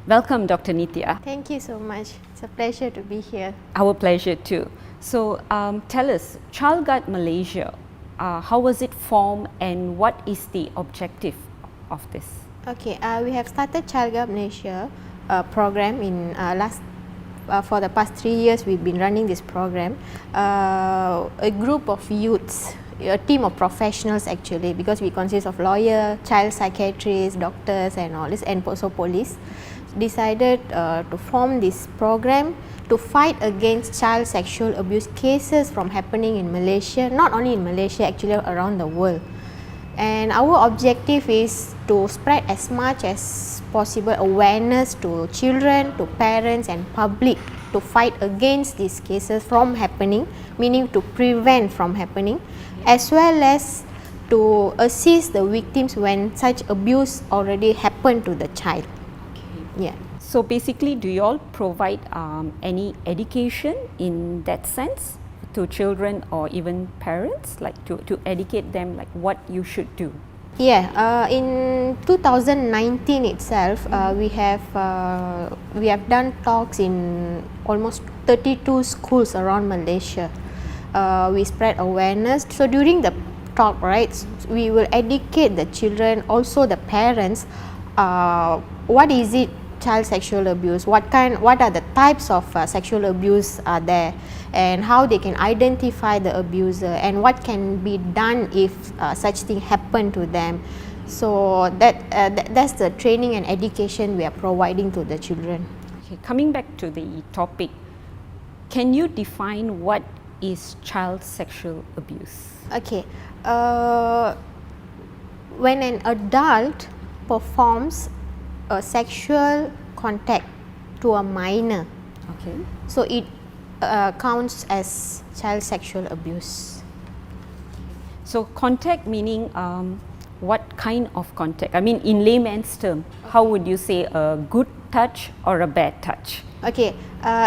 Welcome, Dr. Nithiya. Thank you so much. It's a pleasure to be here. Our pleasure too. So, tell us, Child Guard Malaysia, how was it formed and what is the objective of this? Okay, we have started Child Guard Malaysia program in for the past 3 years. We've been running this program. A group of youths, a team of professionals actually, because we consist of lawyer, child psychiatrists, doctors and all this, and also police, decided to form this program to fight against child sexual abuse cases from happening in Malaysia, not only in Malaysia, actually around the world. And our objective is to spread as much as possible awareness to children, to parents and public to fight against these cases from happening, meaning to prevent from happening, as well as to assist the victims when such abuse already happened to the child. Yeah. So, basically, do you all provide any education in that sense to children or even parents, like to educate them like what you should do? Yeah, in 2019 itself, we have done talks in almost 32 schools around Malaysia. We spread awareness. So during the talk, right, we will educate the children, also the parents, what is it child sexual abuse, what are the types of sexual abuse are there, and how they can identify the abuser, and what can be done if such thing happen to them. So that's the training and education we are providing to the children. Okay, coming back to the topic, can you define what is child sexual abuse? Okay, when an adult performs a sexual contact to a minor, Okay. so it counts as child sexual abuse. So, contact meaning what kind of contact? I mean, in layman's term, how would you say a good touch or a bad touch? Okay,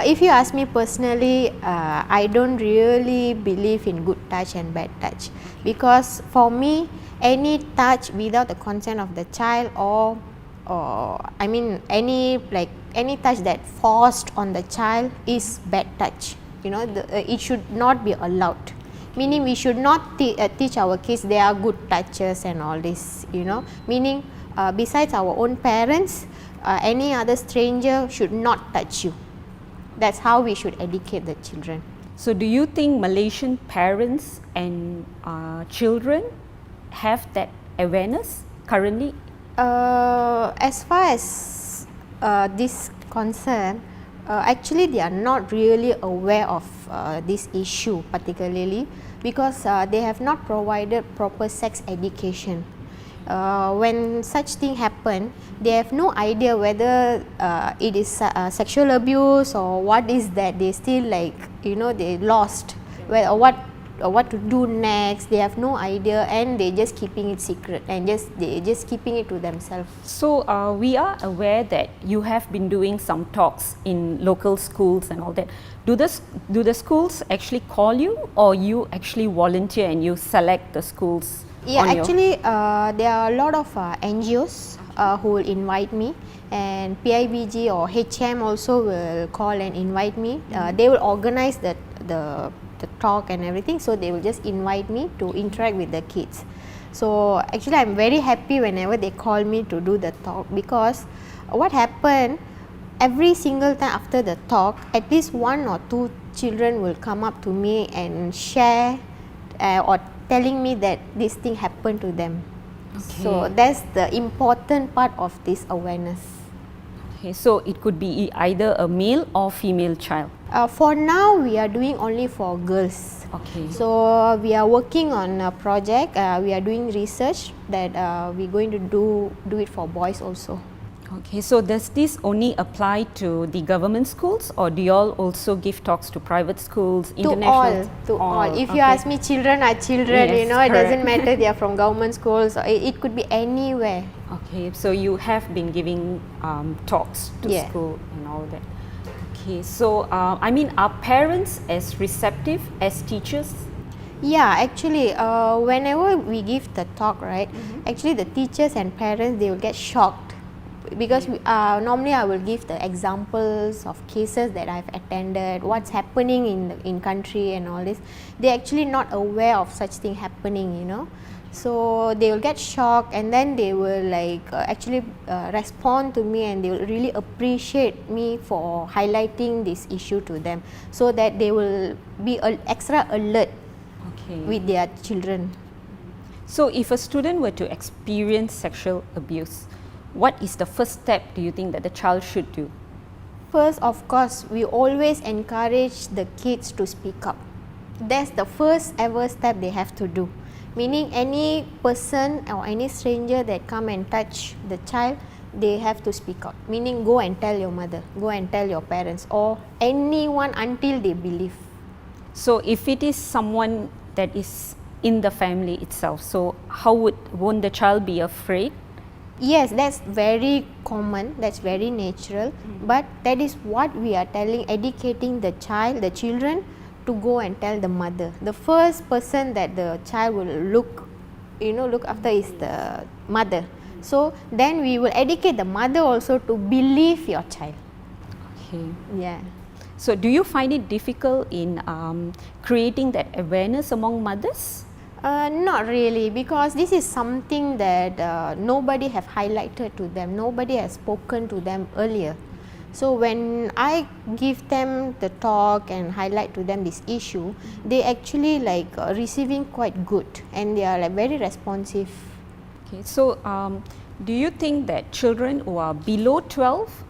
if you ask me personally, I don't really believe in good touch and bad touch, because for me, any touch without the consent of the child, or I mean any touch that forced on the child is bad touch. You know, it should not be allowed. Meaning we should not teach our kids they are good touches and all this. You know, meaning besides our own parents, any other stranger should not touch you. That's how we should educate the children. So, do you think Malaysian parents and children have that awareness currently? As far as this concern, actually they are not really aware of this issue particularly, because they have not provided proper sex education. When such thing happen, they have no idea whether it is sexual abuse or what is that. They still they lost what to do next. They have no idea, and they just keeping it secret, and they just keeping it to themselves. So, we are aware that you have been doing some talks in local schools and all that. Do the schools actually call you, or you actually volunteer and you select the schools? Yeah, actually there are a lot of NGOs who will invite me, and PIBG or HM also will call and invite me. They will organize the talk and everything, so they will just invite me to interact with the kids. So actually I'm very happy whenever they call me to do the talk, because what happened, every single time after the talk, at least 1 or 2 children will come up to me and share or telling me that this thing happened to them. Okay. So that's the important part of this awareness. Okay, so it could be either a male or female child. For now, we are doing only for girls. Okay. So we are working on a project. We are doing research that we're going to do it for boys also. Okay, so does this only apply to the government schools, or do you all also give talks to private schools, international? To all. If you ask me, children are children. Yes, you know, it correct. doesn't matter they are from government schools. It could be anywhere. Okay, so you have been giving talks to Yeah. school and all that. Okay, so I mean, are parents as receptive as teachers? Yeah, actually, whenever we give the talk, right, actually the teachers and parents, they will get shocked because normally I will give the examples of cases that I've attended, what's happening in country and all this. They're actually not aware of such thing happening, you know. So they will get shocked, and then they will like actually respond to me, and they will really appreciate me for highlighting this issue to them, so that they will be extra alert with their children. So if a student were to experience sexual abuse, what is the first step do you think that the child should do? First, of course, we always encourage the kids to speak up. That's the first ever step they have to do. Meaning any person or any stranger that come and touch the child, they have to speak out. Meaning go and tell your mother, go and tell your parents, or anyone until they believe. So if it is someone that is in the family itself, so won't the child be afraid? Yes, that's very common, that's very natural, but that is what we are telling, educating the child, the children, to go and tell the mother. The first person that the child will look after is the mother. So then we will educate the mother also to believe your child. Okay. Yeah. So do you find it difficult in creating that awareness among mothers? Not really, because this is something that nobody have highlighted to them, nobody has spoken to them earlier. So when I give them the talk and highlight to them this issue, they actually like receiving quite good, and they are like very responsive. Okay, so do you think that children who are below 12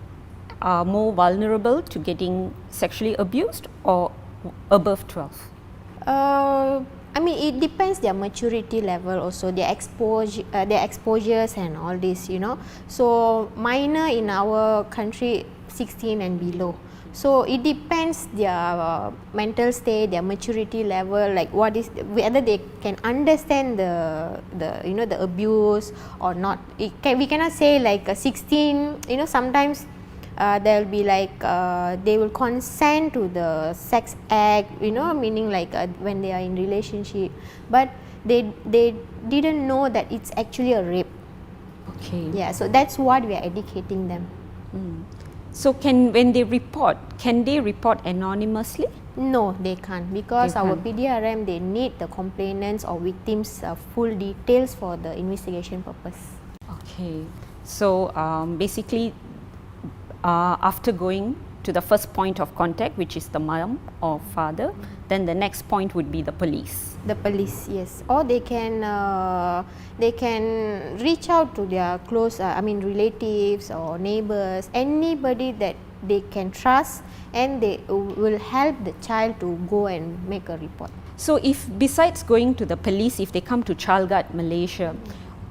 are more vulnerable to getting sexually abused, or above 12? I mean, it depends their maturity level also, their exposures and all this, you know. So minor in our country 16 and below. So it depends their mental state, their maturity level, like whether they can understand the abuse or not. We cannot say like a 16, you know, sometimes there will be like they will consent to the sex act, you know, meaning like when they are in relationship, but they didn't know that it's actually a rape. Okay. Yeah, so that's what we are educating them. So when they report, can they report anonymously? No, they can't, because They our can't. PDRM, they need the complainants or victims full details for the investigation purpose. Okay. So basically, after going to the first point of contact, which is the mom or father, then the next point would be the police. The police, yes, or they can reach out to their close, relatives or neighbors, anybody that they can trust, and they will help the child to go and make a report. So if besides going to the police, if they come to Child Guard Malaysia,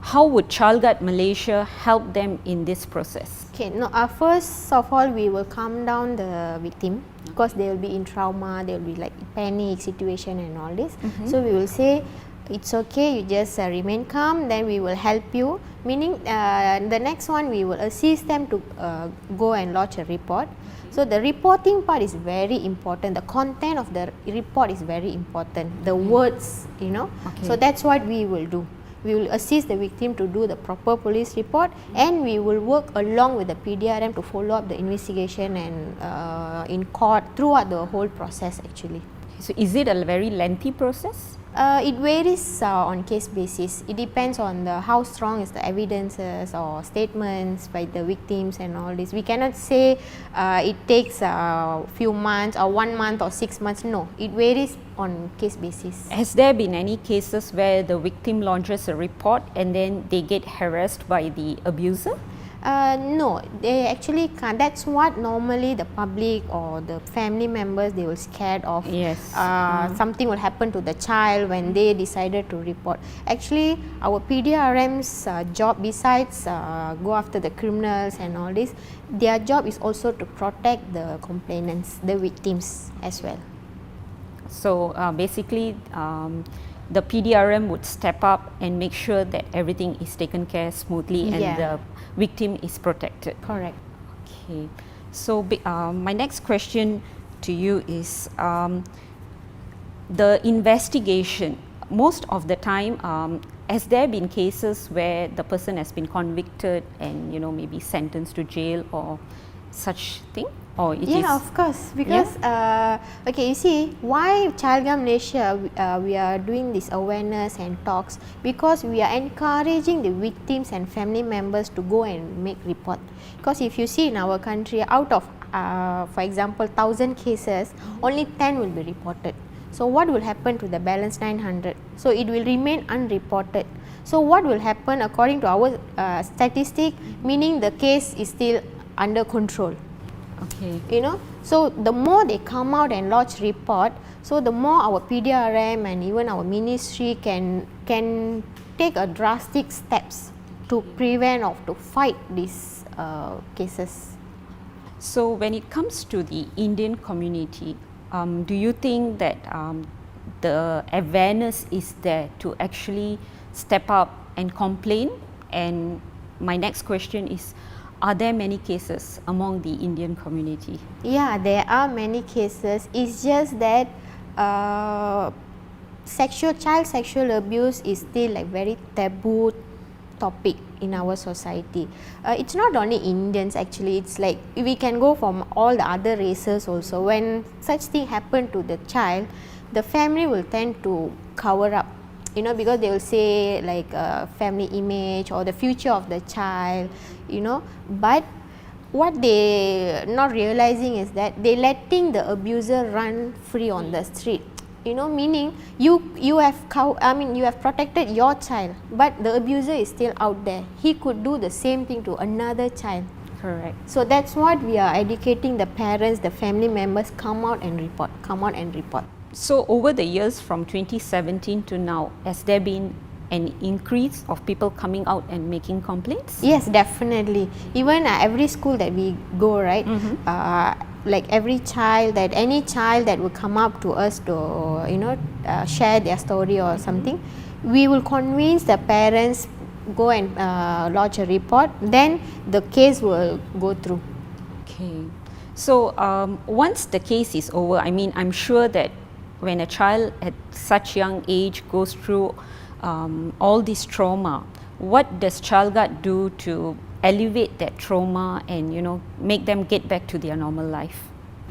how would Child Guard Malaysia help them in this process? Okay, no, first of all, we will calm down the victim, because they will be in trauma, they will be like panic situation and all this. So we will say, it's okay, you just remain calm, then we will help you. Meaning the next one, we will assist them to go and lodge a report. So the reporting part is very important. The content of the report is very important. The words, you know. Okay. So that's what we will do. We will assist the victim to do the proper police report, and we will work along with the PDRM to follow up the investigation and in court throughout the whole process actually. So is it a very lengthy process? It varies on case basis. It depends on how strong is the evidences or statements by the victims and all this. We cannot say it takes a few months or 1 month or 6 months. No, it varies on case basis. Has there been any cases where the victim launches a report and then they get harassed by the abuser? No, they actually can't. That's what normally the public or the family members, they were scared of. Yes. Something will happen to the child when they decided to report. Actually, our PDRM's job, besides go after the criminals and all this, their job is also to protect the complainants, the victims as well. So basically, the PDRM would step up and make sure that everything is taken care smoothly and the victim is protected. Correct. Okay. So my next question to you is the investigation. Most of the time, has there been cases where the person has been convicted and maybe sentenced to jail or such thing, or it is? Yeah, of course. Because okay, you see why Child Malaysia we are doing this awareness and talks, because we are encouraging the victims and family members to go and make report. Because if you see in our country, out of for example 1,000 cases, only 10 will be reported. So what will happen to the balance 900? So it will remain unreported. So what will happen according to our statistic, meaning the case is still under control. Okay. So the more they come out and lodge report, so the more our PDRM and even our ministry can take a drastic steps to prevent or to fight these cases. So when it comes to the Indian community, do you think that the awareness is there to actually step up and complain? And my next question is, are there many cases among the Indian community? Yeah, there are many cases. It's just that child sexual abuse is still like very taboo topic in our society. It's not only Indians actually, it's like we can go from all the other races also. When such thing happen to the child, the family will tend to cover up, because they will say like family image or the future of the child, but what they not realizing is that they letting the abuser run free on the street. Meaning you have protected your child, but the abuser is still out there. He could do the same thing to another child. Correct. So that's what we are educating the parents, the family members, come out and report. So over the years from 2017 to now, has there been an increase of people coming out and making complaints? Yes, definitely. Even every school that we go, right, like any child that will come up to us to share their story or something, we will convince the parents, go and lodge a report, then the case will go through. Okay. So once the case is over, I'm sure that when a child at such young age goes through all this trauma, what does Child Guard do to alleviate that trauma and make them get back to their normal life?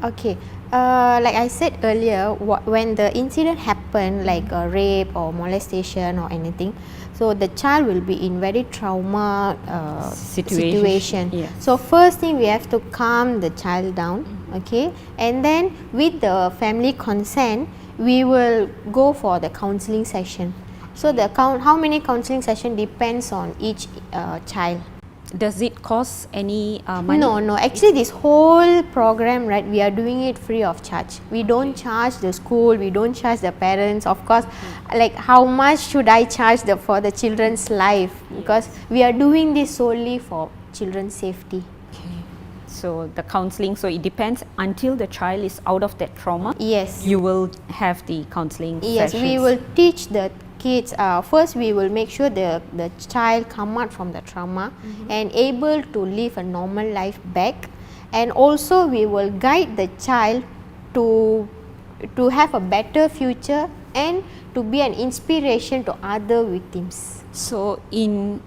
Okay, like I said earlier, when the incident happened, like a rape or molestation or anything, so the child will be in very trauma situation. Yes. So first thing, we have to calm the child down, okay, and then with the family consent, we will go for the counseling session. So how many counseling session depends on each child. Does it cost any money? No. Actually, this whole program, right, we are doing it free of charge. We don't charge the school, we don't charge the parents. Of course, like how much should I charge for the children's life? Because we are doing this solely for children's safety. Okay. So the counseling, so it depends until the child is out of that trauma. Yes. You will have the counseling Yes, sessions. we will teach the kids. First, we will make sure the child come out from the trauma and able to live a normal life back, and also we will guide the child to have a better future and to be an inspiration to other victims. So in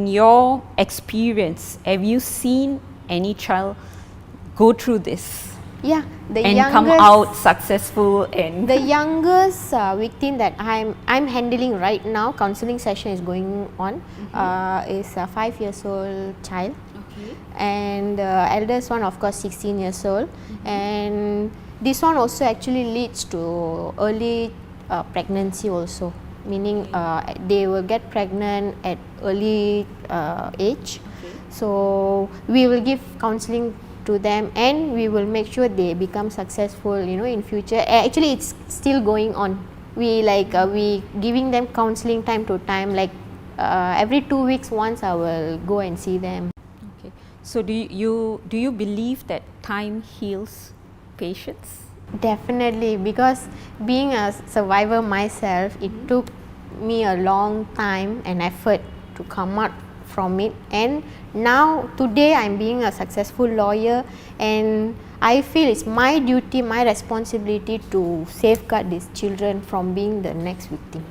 your experience, have you seen any child go through this? Yeah, and come out successful and the youngest victim that I'm handling right now, counseling session is going on, is a 5 years old child. Okay. And the eldest one, of course, 16 years old. And this one also actually leads to early pregnancy also, meaning they will get pregnant at early age. Okay. So we will give counseling to them, and we will make sure they become successful, in future. Actually, it's still going on. We giving them counseling time to time, like every 2 weeks once I will go and see them. Okay. So do you believe that time heals patients? Definitely, because being a survivor myself, it took me a long time and effort to come out from it, and now today I'm being a successful lawyer, and I feel it's my duty, my responsibility to safeguard these children from being the next victim.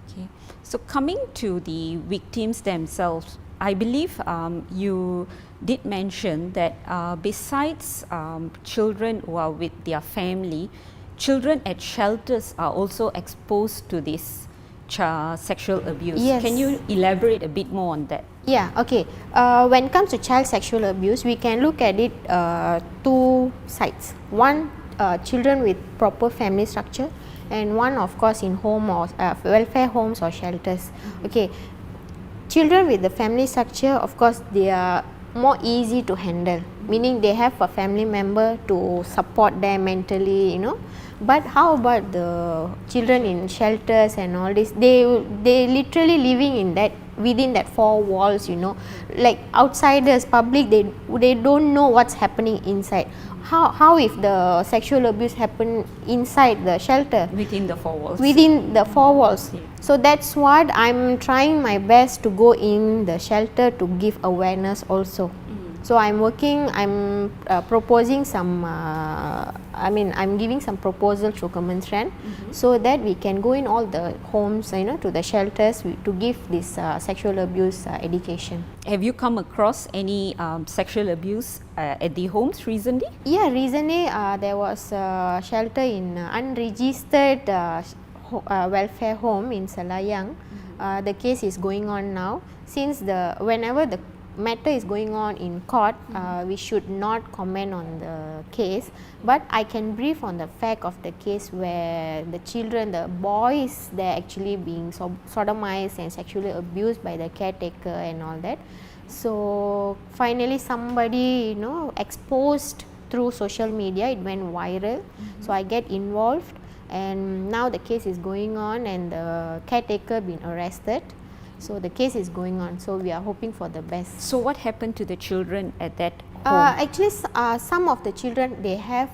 Okay. So coming to the victims themselves, I believe you did mention that besides children who are with their family, children at shelters are also exposed to this sexual abuse. Yes. Can you elaborate a bit more on that? Yeah, okay. When it comes to child sexual abuse, we can look at it two sides. One, children with proper family structure, and one, of course, in home or welfare homes or shelters. Okay, children with the family structure, of course, they are more easy to handle, meaning they have a family member to support them mentally, you know. But how about the children in shelters and all this? They literally living in that, within that four walls, you know, like outsiders, public, they don't know what's happening inside. How if the sexual abuse happen inside the shelter? Within the four walls. Within the four walls. Yeah. So that's what I'm trying my best to go in the shelter to give awareness also. So I'm proposing some, I'm giving some proposal to Kementerian, so that we can go in all the homes, you know, to the shelters to give this sexual abuse education. Have you come across any sexual abuse at the homes recently? Yeah, recently there was a shelter in unregistered welfare home in Selayang. The case is going on now. Since whenever the matter is going on in court, we should not comment on the case, but I can brief on the fact of the case where the children, the boys, they're actually being sodomized and sexually abused by the caretaker and all that. So finally somebody, you know, exposed through social media, it went viral. So I get involved, and now the case is going on and the caretaker been arrested. So the case is going on, so we are hoping for the best. So what happened to the children at that home? Actually, some of the children, they have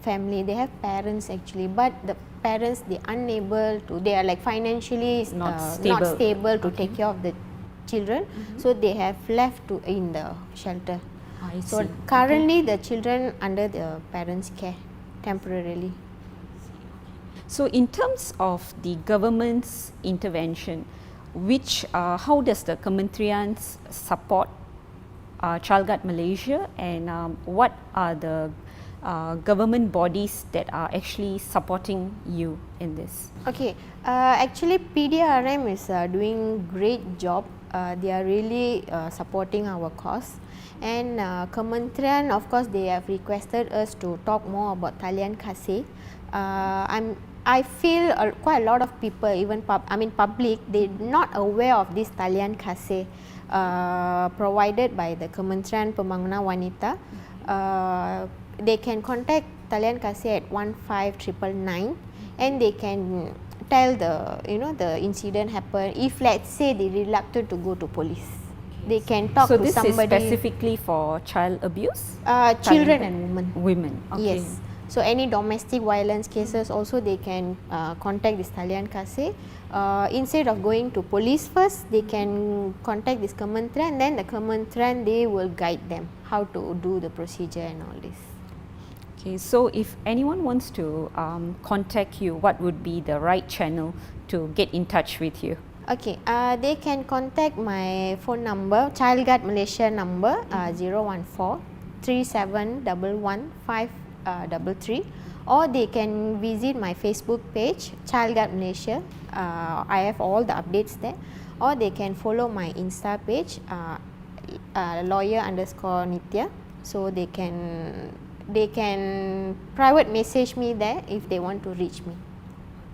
family, they have parents actually, but the parents, they unable to, they are like financially Not not stable. stable to take care of the children, so they have left in the shelter. I So see. currently the children under the parents' care temporarily. So in terms of the government's intervention, how does the Kementerian support Child Guard Malaysia, and what are the government bodies that are actually supporting you in this? Okay, actually PDRM is doing great job. They are really supporting our cause, and Kementerian, of course, they have requested us to talk more about talian kasih. I feel quite a lot of people, even public, they're not aware of this talian kasih provided by the Kementerian Pembangunan Wanita. They can contact talian kasih at 15999, and they can tell the incident happened. If let's say they reluctant to go to police, they can talk So to this somebody. is specifically for child abuse? Children and women. Women, okay. Yes. So any domestic violence cases also, they can contact this talian kasih. Instead of going to police first, they can contact this Kementerian, and then the Kementerian, they will guide them how to do the procedure and all this. Okay, so if anyone wants to contact you, what would be the right channel to get in touch with you? Okay, they can contact my phone number, Child Guard Malaysia number 014 3711 533, or they can visit my Facebook page, Child Guard Malaysia. I have all the updates there, or they can follow my Insta page, lawyer_Nithiya. So they can private message me there if they want to reach me.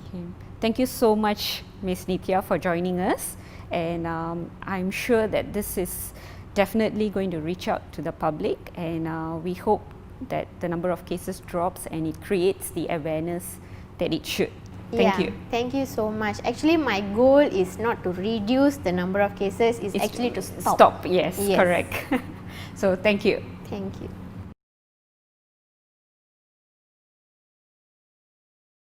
Okay. Thank you so much, Ms. Nithiya, for joining us, and I'm sure that this is definitely going to reach out to the public, and we hope that the number of cases drops and it creates the awareness that it should. Thank you. Thank you so much. Actually, my goal is not to reduce the number of cases, it's actually to stop. Yes, correct. So thank you. Thank you.